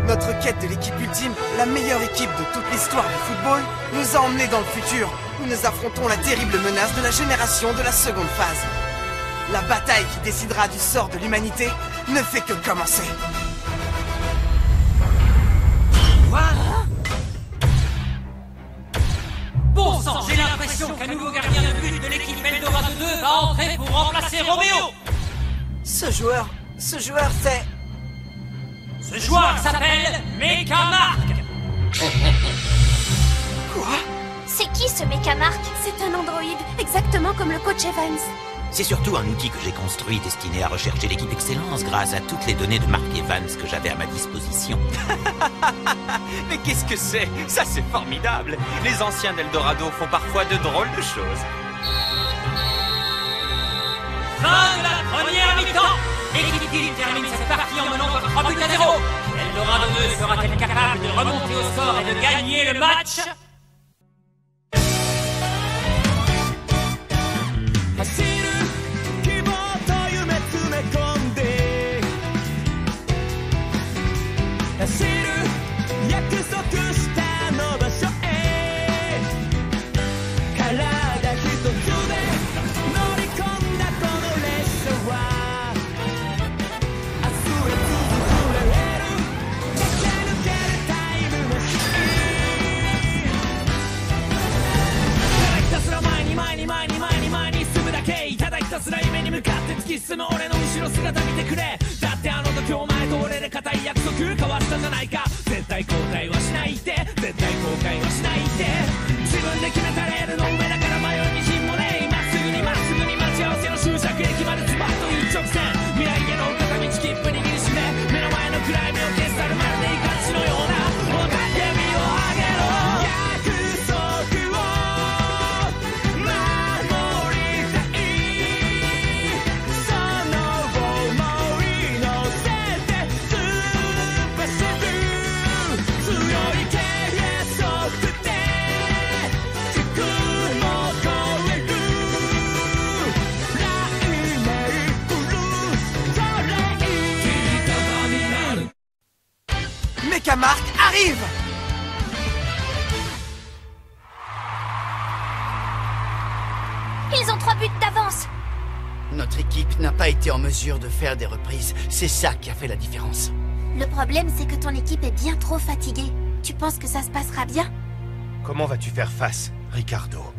Notre quête de l'équipe ultime, la meilleure équipe de toute l'histoire du football, nous a emmenés dans le futur, où nous affrontons la terrible menace de la génération de la seconde phase. La bataille qui décidera du sort de l'humanité ne fait que commencer. Quoi? Bon sang, j'ai l'impression qu'un nouveau gardien de but de l'équipe Eldorado 2 va entrer pour remplacer Roméo. Ce joueur, c'est... Ce joueur s'appelle Mechamark. Quoi? C'est qui ce Mechamark? C'est un androïde, exactement comme le coach Evans. C'est surtout un outil que j'ai construit destiné à rechercher l'équipe Excellence grâce à toutes les données de Mark Evans que j'avais à ma disposition. Mais qu'est-ce que c'est? Ça, c'est formidable. Les anciens d'Eldorado font parfois de drôles de choses. Fin de la première mi-temps. L'équipe qui termine cette partie en menant par 3 buts à 0. Eldorado 2 sera-t-elle capable de remonter au score et de gagner le match? Mechamark arrive! Ils ont 3 buts d'avance. Notre équipe n'a pas été en mesure de faire des reprises. C'est ça qui a fait la différence. Le problème, c'est que ton équipe est bien trop fatiguée. Tu penses que ça se passera bien? Comment vas-tu faire face, Ricardo?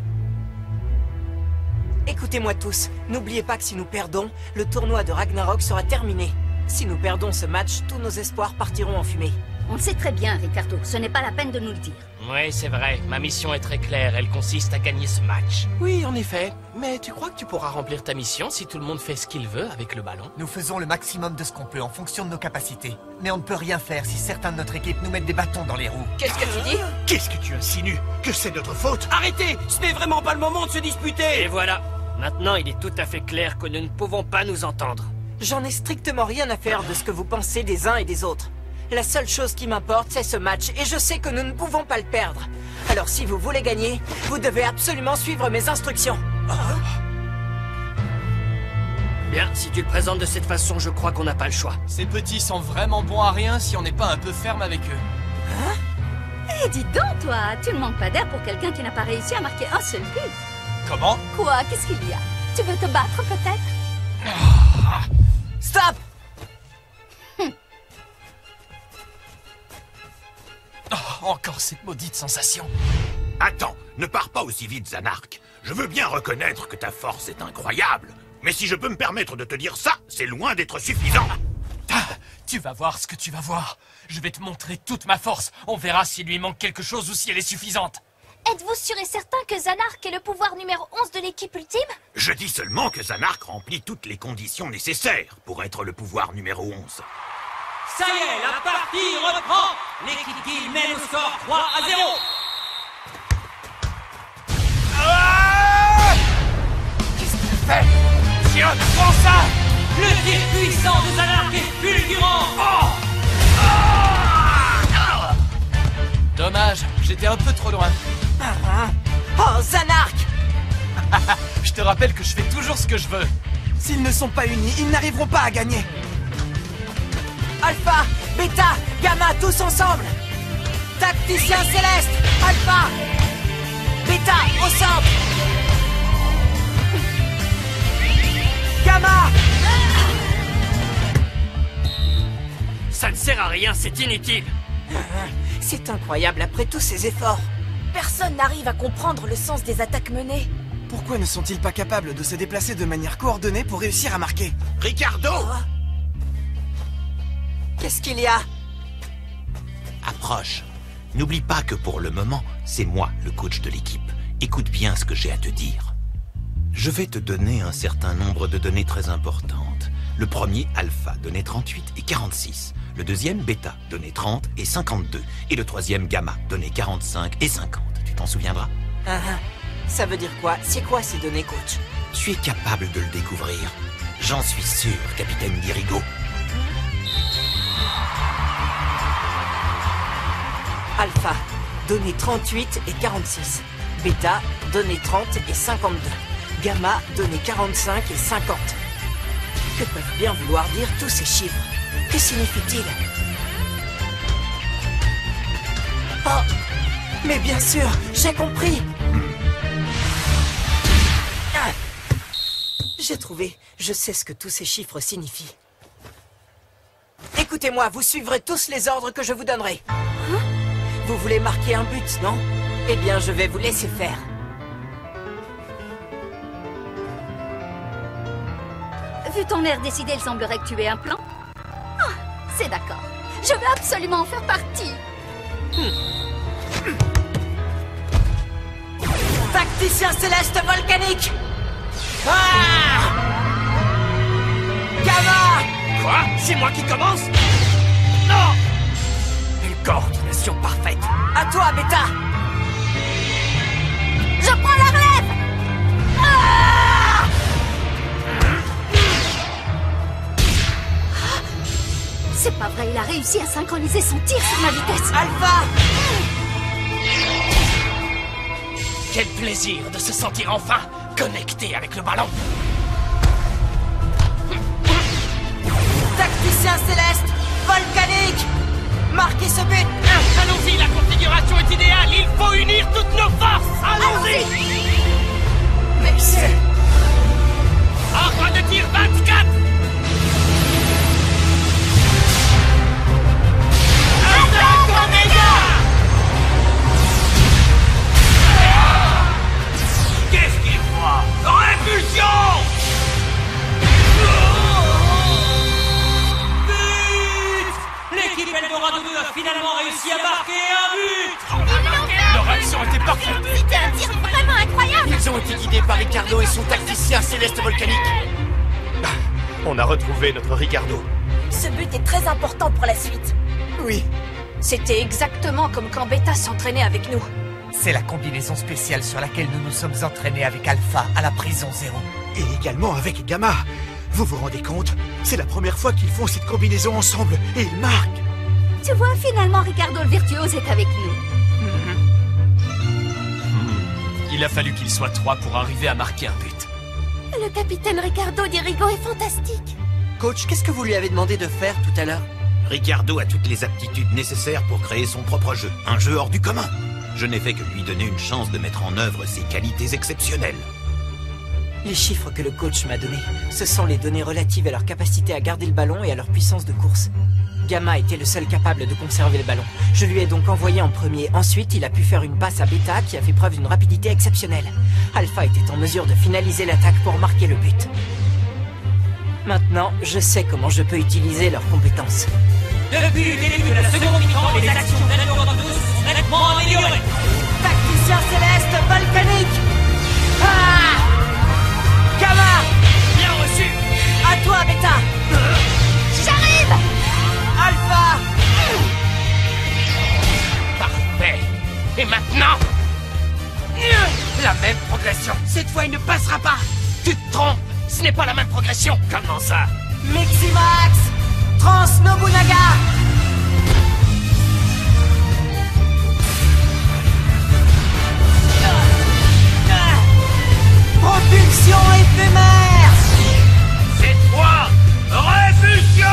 Écoutez-moi tous, n'oubliez pas que si nous perdons, le tournoi de Ragnarok sera terminé. Si nous perdons ce match, tous nos espoirs partiront en fumée. On le sait très bien, Ricardo. Ce n'est pas la peine de nous le dire. Oui, c'est vrai. Ma mission est très claire. Elle consiste à gagner ce match. Oui, en effet. Mais tu crois que tu pourras remplir ta mission si tout le monde fait ce qu'il veut avec le ballon? Nous faisons le maximum de ce qu'on peut en fonction de nos capacités. Mais on ne peut rien faire si certains de notre équipe nous mettent des bâtons dans les roues. Qu'est-ce que tu dis? Qu'est-ce que tu insinues? Que c'est notre faute? Arrêtez! Ce n'est vraiment pas le moment de se disputer! Et voilà. Maintenant, il est tout à fait clair que nous ne pouvons pas nous entendre. J'en ai strictement rien à faire de ce que vous pensez des uns et des autres. La seule chose qui m'importe, c'est ce match, et je sais que nous ne pouvons pas le perdre. Alors si vous voulez gagner, vous devez absolument suivre mes instructions. Bien, si tu le présentes de cette façon, je crois qu'on n'a pas le choix. Ces petits sont vraiment bons à rien si on n'est pas un peu ferme avec eux. Hein? Eh, dis donc, toi, tu ne manques pas d'air pour quelqu'un qui n'a pas réussi à marquer un seul but. Comment? Quoi? Qu'est-ce qu'il y a? Tu veux te battre, peut-être? Stop! Oh, encore cette maudite sensation. Attends, ne pars pas aussi vite, Zanark. Je veux bien reconnaître que ta force est incroyable. Mais si je peux me permettre de te dire ça, c'est loin d'être suffisant. Ah, tu vas voir ce que tu vas voir. Je vais te montrer toute ma force. On verra s'il lui manque quelque chose ou si elle est suffisante. Êtes-vous sûr et certain que Zanark est le pouvoir numéro 11 de l'équipe ultime? Je dis seulement que Zanark remplit toutes les conditions nécessaires pour être le pouvoir numéro 11. Ça y est, la partie reprend. L'équipe Kill mène au score 3-0. Qu'est-ce qu'il fait? Tiens, prends ça! Le tir puissant de Zanark est fulgurant. Dommage, j'étais un peu trop loin. Oh, Zanark! Je te rappelle que je fais toujours ce que je veux. S'ils ne sont pas unis, ils n'arriveront pas à gagner. Alpha, Beta, Gamma, tout tous ensemble. Tacticien Céleste, Alpha. Beta, au centre. Gamma. Ça ne sert à rien, c'est inutile. C'est incroyable après tous ces efforts. Personne n'arrive à comprendre le sens des attaques menées. Pourquoi ne sont-ils pas capables de se déplacer de manière coordonnée pour réussir à marquer? Ricardo! Qu'est-ce qu'il y a? Approche. N'oublie pas que pour le moment, c'est moi le coach de l'équipe. Écoute bien ce que j'ai à te dire. Je vais te donner un certain nombre de données très importantes. Le premier, Alpha, donnait 38 et 46. Le deuxième, Beta, donnait 30 et 52. Et le troisième, Gamma, donnait 45 et 50. Tu t'en souviendras? Ça veut dire quoi? C'est quoi ces données, coach? Tu es capable de le découvrir. J'en suis sûr, capitaine Dirigo. Alpha, données 38 et 46. Beta, données 30 et 52. Gamma, données 45 et 50. Que peuvent bien vouloir dire tous ces chiffres? Que signifient-ils? Oh! Mais bien sûr, j'ai compris! J'ai trouvé. Je sais ce que tous ces chiffres signifient. Écoutez-moi, vous suivrez tous les ordres que je vous donnerai. Vous voulez marquer un but, non? Eh bien, je vais vous laisser faire. Vu ton air décidé, il semblerait que tu aies un plan. Ah, c'est d'accord. Je veux absolument en faire partie. Tacticien Céleste volcanique! Ah! Gamma! Quoi? C'est moi qui commence? Non! Une coordination parfaite. À toi, Beta! Je prends la relève! Ah! C'est pas vrai, il a réussi à synchroniser son tir sur ma vitesse. Alpha! Quel plaisir de se sentir enfin connecté avec le ballon. Tacticien Céleste volcanique! Marquez ce but! Allons-y, la configuration est idéale. Il faut unir toutes nos forces. Allons-y! Mais c'est... Ordre de tir 24! Attaque Omega! Qu'est-ce qu'il voit? Répulsion! But! L'équipe Eldorado 2 a finalement réussi à marquer un but! Leur action était parfaite! C'était un tir vraiment incroyable! Ils ont été guidés par Ricardo et son tacticien Céleste volcanique. On a retrouvé notre Ricardo. Ce but est très important pour la suite. Oui. C'était exactement comme quand Beta s'entraînait avec nous. C'est la combinaison spéciale sur laquelle nous nous sommes entraînés avec Alpha à la prison 0. Et également avec Gamma. Vous vous rendez compte? C'est la première fois qu'ils font cette combinaison ensemble et ils marquent. Tu vois, finalement, Ricardo le virtuose est avec nous. Il a fallu qu'il soit 3 pour arriver à marquer un but. Le capitaine Ricardo Dirigo est fantastique. Coach, qu'est-ce que vous lui avez demandé de faire tout à l'heure? Ricardo a toutes les aptitudes nécessaires pour créer son propre jeu. Un jeu hors du commun. Je n'ai fait que lui donner une chance de mettre en œuvre ses qualités exceptionnelles. Les chiffres que le coach m'a donnés, ce sont les données relatives à leur capacité à garder le ballon et à leur puissance de course. Gamma était le seul capable de conserver le ballon. Je lui ai donc envoyé en premier. Ensuite, il a pu faire une passe à Beta qui a fait preuve d'une rapidité exceptionnelle. Alpha était en mesure de finaliser l'attaque pour marquer le but. Maintenant, je sais comment je peux utiliser leurs compétences. Depuis le début de la seconde mi-temps, les actions d'Eldorado 2 se sont nettement améliorées. Tacticien Céleste volcanique! Ah! Gamma! Bien reçu! À toi, Beta! J'arrive! Alpha! Parfait! Et maintenant? La même progression! Cette fois, il ne passera pas! Tu te trompes! Ce n'est pas la même progression! Comment ça? Miximax! Trans Nobunaga! Propulsion éphémère! Cette fois, répulsion!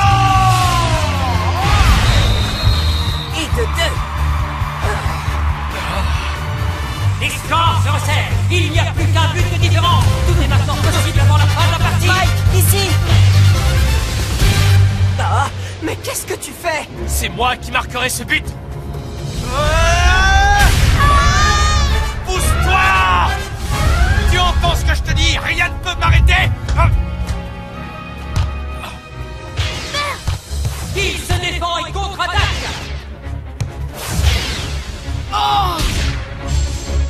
fait! C'est moi qui marquerai ce but! Pousse-toi! Tu entends ce que je te dis? Rien ne peut m'arrêter! Il se défend et contre-attaque! Oh!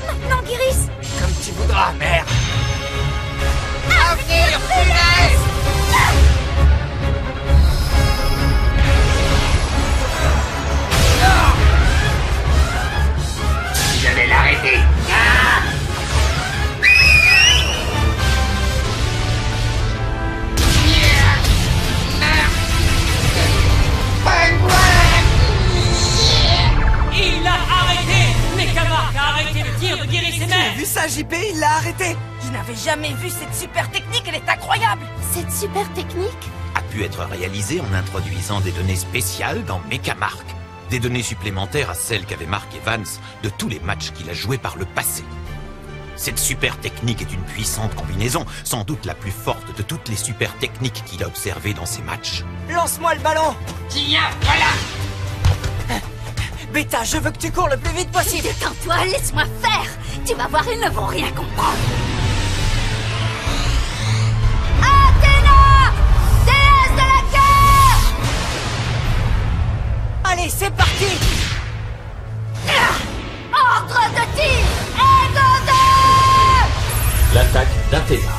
Maintenant, Guiris! Comme tu voudras, mère! Avenir funeste! Je vais l'arrêter! Il l'a arrêté! Mechamark a arrêté le tir de Guiris et Tu as vu ça, JP? Il l'a arrêté! Je n'avais jamais vu cette super technique, elle est incroyable! Cette super technique? A pu être réalisé en introduisant des données spéciales dans Mechamark. Des données supplémentaires à celles qu'avait Mark Evans de tous les matchs qu'il a joués par le passé. Cette super technique est une puissante combinaison, sans doute la plus forte de toutes les super techniques qu'il a observées dans ses matchs. Lance-moi le ballon! Tiens, voilà! Beta, je veux que tu cours le plus vite possible! Détends-toi, laisse-moi faire! Tu vas voir, ils ne vont rien comprendre! Athéna! Déesse de la guerre! Allez, c'est parti! Ordre de tir! Et de deux! L'attaque d'Athéna.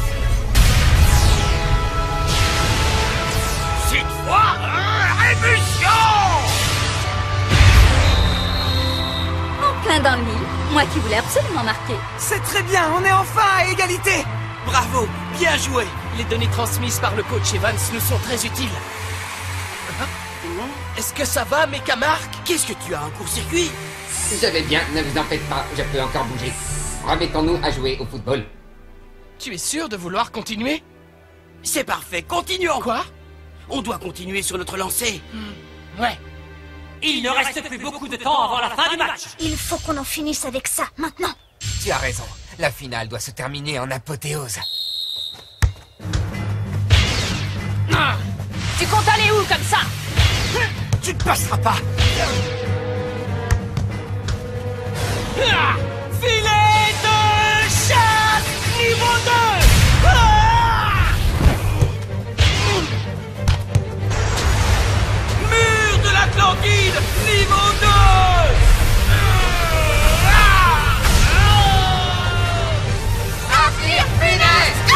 Cette fois, révolution! En plein dans le mille, moi qui voulais absolument marquer. C'est très bien, on est enfin à égalité! Bravo, bien joué! Les données transmises par le coach Evans nous sont très utiles. Est-ce que ça va, Mechamark? Qu'est-ce que tu as, un court-circuit? Je vais bien, ne vous en faites pas, je peux encore bouger. Remettons-nous à jouer au football. Tu es sûr de vouloir continuer? C'est parfait, continuons! Quoi? On doit continuer sur notre lancée. Ouais. Il ne reste plus beaucoup de temps avant la fin du match. Il faut qu'on en finisse avec ça, maintenant. Tu as raison, la finale doit se terminer en apothéose. Tu comptes aller où comme ça? Tu ne passeras pas! Filet de chasse niveau 2! Mur de l'Atlantide niveau 2! Avenir funeste!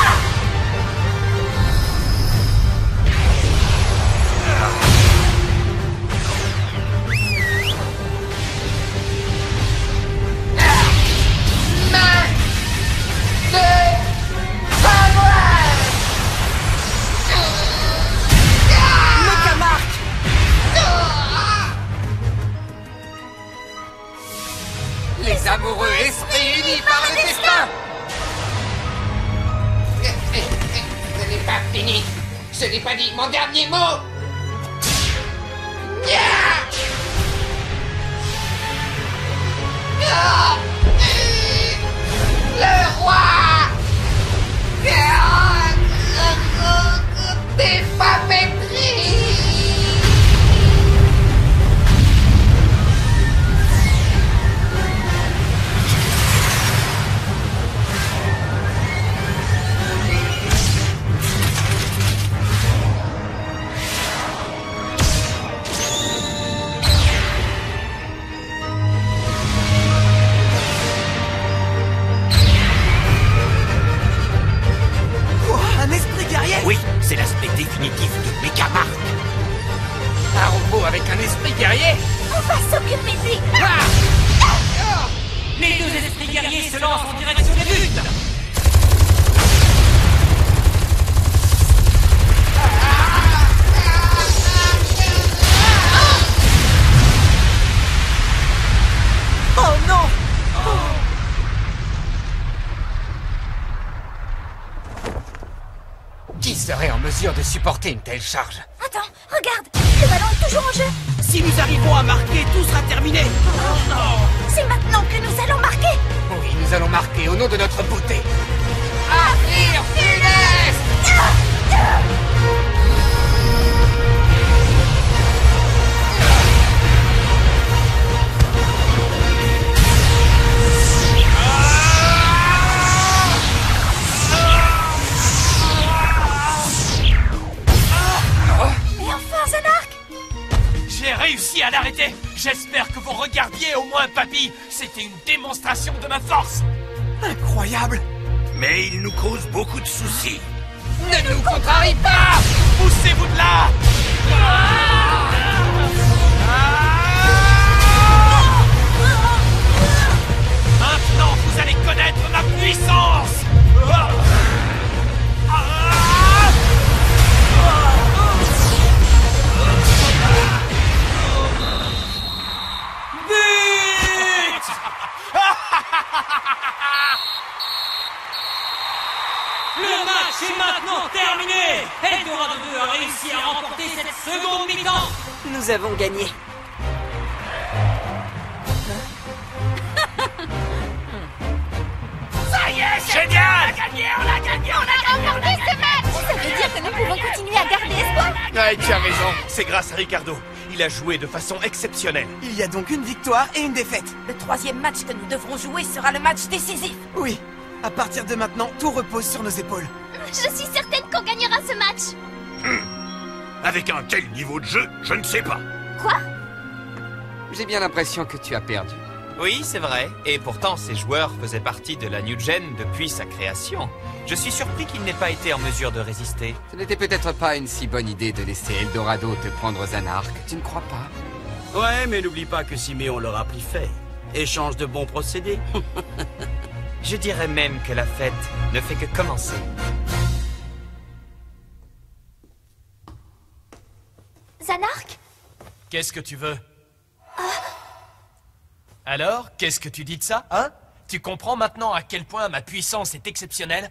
Les amoureux esprits unis par le destin! Ce n'est pas fini. Je n'ai pas dit mon dernier mot. Le roi! T'es pas mépris! Oui, c'est l'aspect définitif de Mechamark. Un robot avec un esprit guerrier? On va s'occuper de lui! Les deux esprits guerriers se lancent en direction des buts! Oh non! Qui serait en mesure de supporter une telle charge? Attends, regarde! Le ballon est toujours en jeu! Si nous arrivons à marquer, tout sera terminé! C'est maintenant que nous allons marquer! Oui, nous allons marquer au nom de notre beauté. Avenir funeste! réussi à l'arrêter. J'espère que vous regardiez au moins, papy. C'était une démonstration de ma force. Incroyable. Mais il nous cause beaucoup de soucis. Ne nous contrarie pas! Poussez-vous de là! Maintenant, vous allez connaître ma puissance! Le match est maintenant terminé. Eldorado 2 a réussi à remporter cette seconde mi-temps. Nous avons gagné. Ça y est, génial! On a remporté ce match! Ça veut dire que nous pouvons continuer à garder espoir? Ouais, tu as raison. C'est grâce à Ricardo. Il a joué de façon exceptionnelle. Il y a donc une victoire et une défaite. Le troisième match que nous devrons jouer sera le match décisif. Oui. À partir de maintenant, tout repose sur nos épaules. Je suis certaine qu'on gagnera ce match. Avec un tel niveau de jeu, je ne sais pas. Quoi? J'ai bien l'impression que tu as perdu. Oui, c'est vrai. Et pourtant, ces joueurs faisaient partie de la New Gen depuis sa création. Je suis surpris qu'ils n'aient pas été en mesure de résister. Ce n'était peut-être pas une si bonne idée de laisser Eldorado te prendre aux anarques, tu ne crois pas? Ouais, mais n'oublie pas que Siméon leur a pris fait. Échange de bons procédés. Je dirais même que la fête ne fait que commencer. Zanark? Qu'est-ce que tu veux? Alors, qu'est-ce que tu dis de ça, hein? Tu comprends maintenant à quel point ma puissance est exceptionnelle?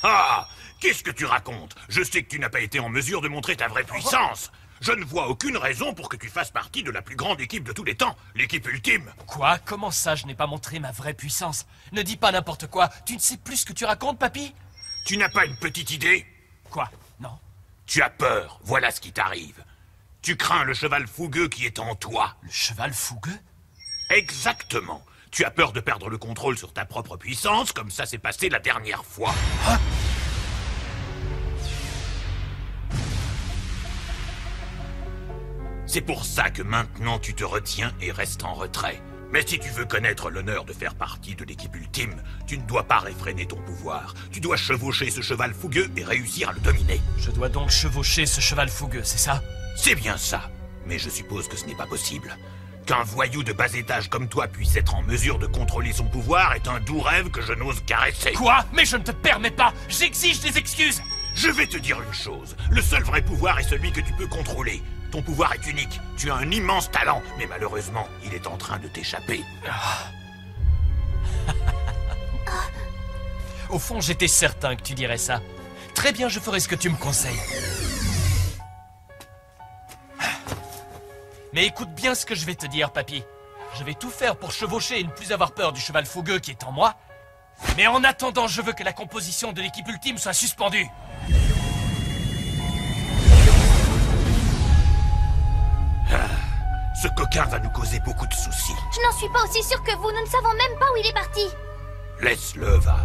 Ah! Qu'est-ce que tu racontes? Je sais que tu n'as pas été en mesure de montrer ta vraie puissance. Je ne vois aucune raison pour que tu fasses partie de la plus grande équipe de tous les temps, l'équipe ultime. Quoi? Comment ça, je n'ai pas montré ma vraie puissance? Ne dis pas n'importe quoi. Tu ne sais plus ce que tu racontes, papy? Tu n'as pas une petite idée? Quoi? Non. Tu as peur, voilà ce qui t'arrive. Tu crains le cheval fougueux qui est en toi. Le cheval fougueux? Exactement. Tu as peur de perdre le contrôle sur ta propre puissance, comme ça s'est passé la dernière fois. Hein? C'est pour ça que maintenant tu te retiens et restes en retrait. Mais si tu veux connaître l'honneur de faire partie de l'équipe ultime, tu ne dois pas réfréner ton pouvoir. Tu dois chevaucher ce cheval fougueux et réussir à le dominer. Je dois donc chevaucher ce cheval fougueux, c'est ça? C'est bien ça. Mais je suppose que ce n'est pas possible. Qu'un voyou de bas étage comme toi puisse être en mesure de contrôler son pouvoir est un doux rêve que je n'ose caresser. Quoi? Mais je ne te permets pas! J'exige des excuses! Je vais te dire une chose. Le seul vrai pouvoir est celui que tu peux contrôler. Ton pouvoir est unique. Tu as un immense talent, mais malheureusement, il est en train de t'échapper. Au fond, j'étais certain que tu dirais ça. Très bien, je ferai ce que tu me conseilles. Mais écoute bien ce que je vais te dire, papy. Je vais tout faire pour chevaucher et ne plus avoir peur du cheval fougueux qui est en moi. Mais en attendant, je veux que la composition de l'équipe ultime soit suspendue. Ce coquin va nous causer beaucoup de soucis. Je n'en suis pas aussi sûre que vous. Nous ne savons même pas où il est parti. Laisse-le, va.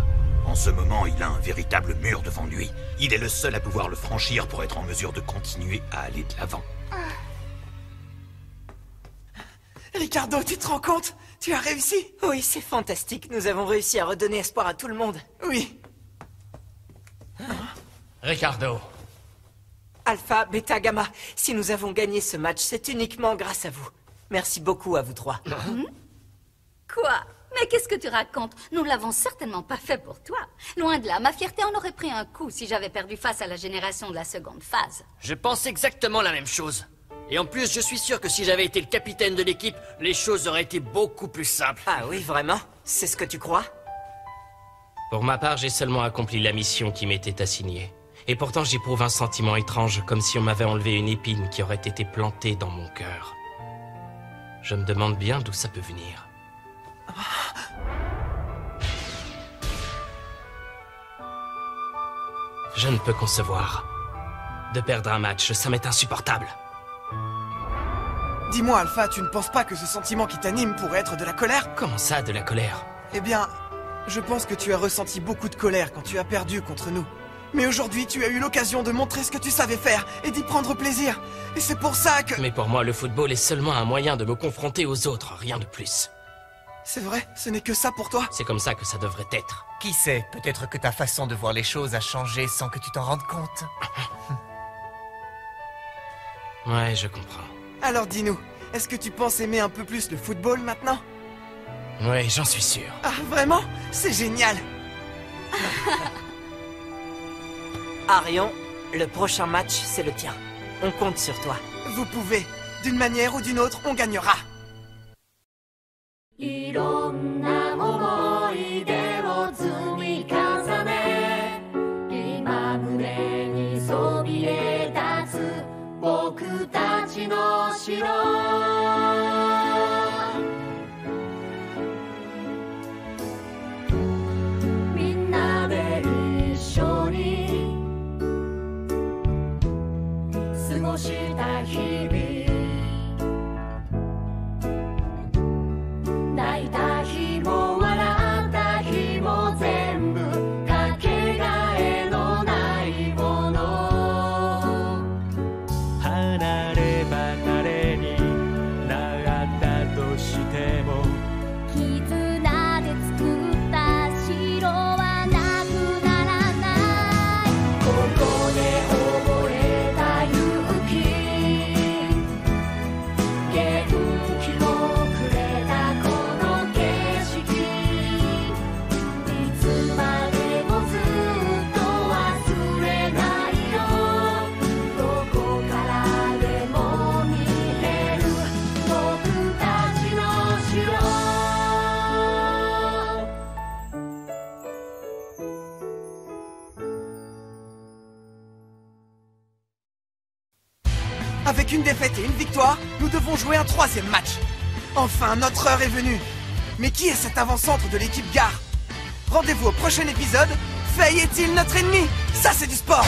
En ce moment, il a un véritable mur devant lui. Il est le seul à pouvoir le franchir pour être en mesure de continuer à aller de l'avant. Ricardo, tu te rends compte? Tu as réussi? Oui, c'est fantastique. Nous avons réussi à redonner espoir à tout le monde. Oui. Ricardo. Alpha, Beta, Gamma, si nous avons gagné ce match, c'est uniquement grâce à vous. Merci beaucoup à vous trois. Quoi? Mais qu'est-ce que tu racontes? Nous ne l'avons certainement pas fait pour toi. Loin de là, ma fierté en aurait pris un coup si j'avais perdu face à la génération de la seconde phase. Je pense exactement la même chose. Et en plus, je suis sûr que si j'avais été le capitaine de l'équipe, les choses auraient été beaucoup plus simples. Ah oui, vraiment? C'est ce que tu crois? Pour ma part, j'ai seulement accompli la mission qui m'était assignée. Et pourtant, j'éprouve un sentiment étrange, comme si on m'avait enlevé une épine qui aurait été plantée dans mon cœur. Je me demande bien d'où ça peut venir. Je ne peux concevoir. De perdre un match, ça m'est insupportable. Dis-moi, Alpha, tu ne penses pas que ce sentiment qui t'anime pourrait être de la colère? Comment ça, de la colère? Eh bien, je pense que tu as ressenti beaucoup de colère quand tu as perdu contre nous. Mais aujourd'hui, tu as eu l'occasion de montrer ce que tu savais faire et d'y prendre plaisir. Et c'est pour ça que... Mais pour moi, le football est seulement un moyen de me confronter aux autres, rien de plus. C'est vrai, ce n'est que ça pour toi. C'est comme ça que ça devrait être. Qui sait, peut-être que ta façon de voir les choses a changé sans que tu t'en rendes compte. Ouais, je comprends. Alors dis-nous, est-ce que tu penses aimer un peu plus le football maintenant? Ouais, j'en suis sûr. Ah, vraiment? C'est génial! Arion, le prochain match, c'est le tien. On compte sur toi. Vous pouvez. D'une manière ou d'une autre, on gagnera. いろんな思い出を積み重ね今胸にそびえ立つ僕たちの城みんなで一緒に過ごした日々泣いた日も笑った日も全部かけがえのないもの離れ離れになったとしても絆で作った城はなくならないここで覚えた勇気元気をくれたこの景色いつまでもずっと忘れないよどこからでも見える僕たちの城 Avec une défaite et une victoire, nous devons jouer un troisième match. Enfin, notre heure est venue. Mais qui est cet avant-centre de l'équipe Gare? Rendez-vous au prochain épisode. Faye est-il notre ennemi? Ça, c'est du sport!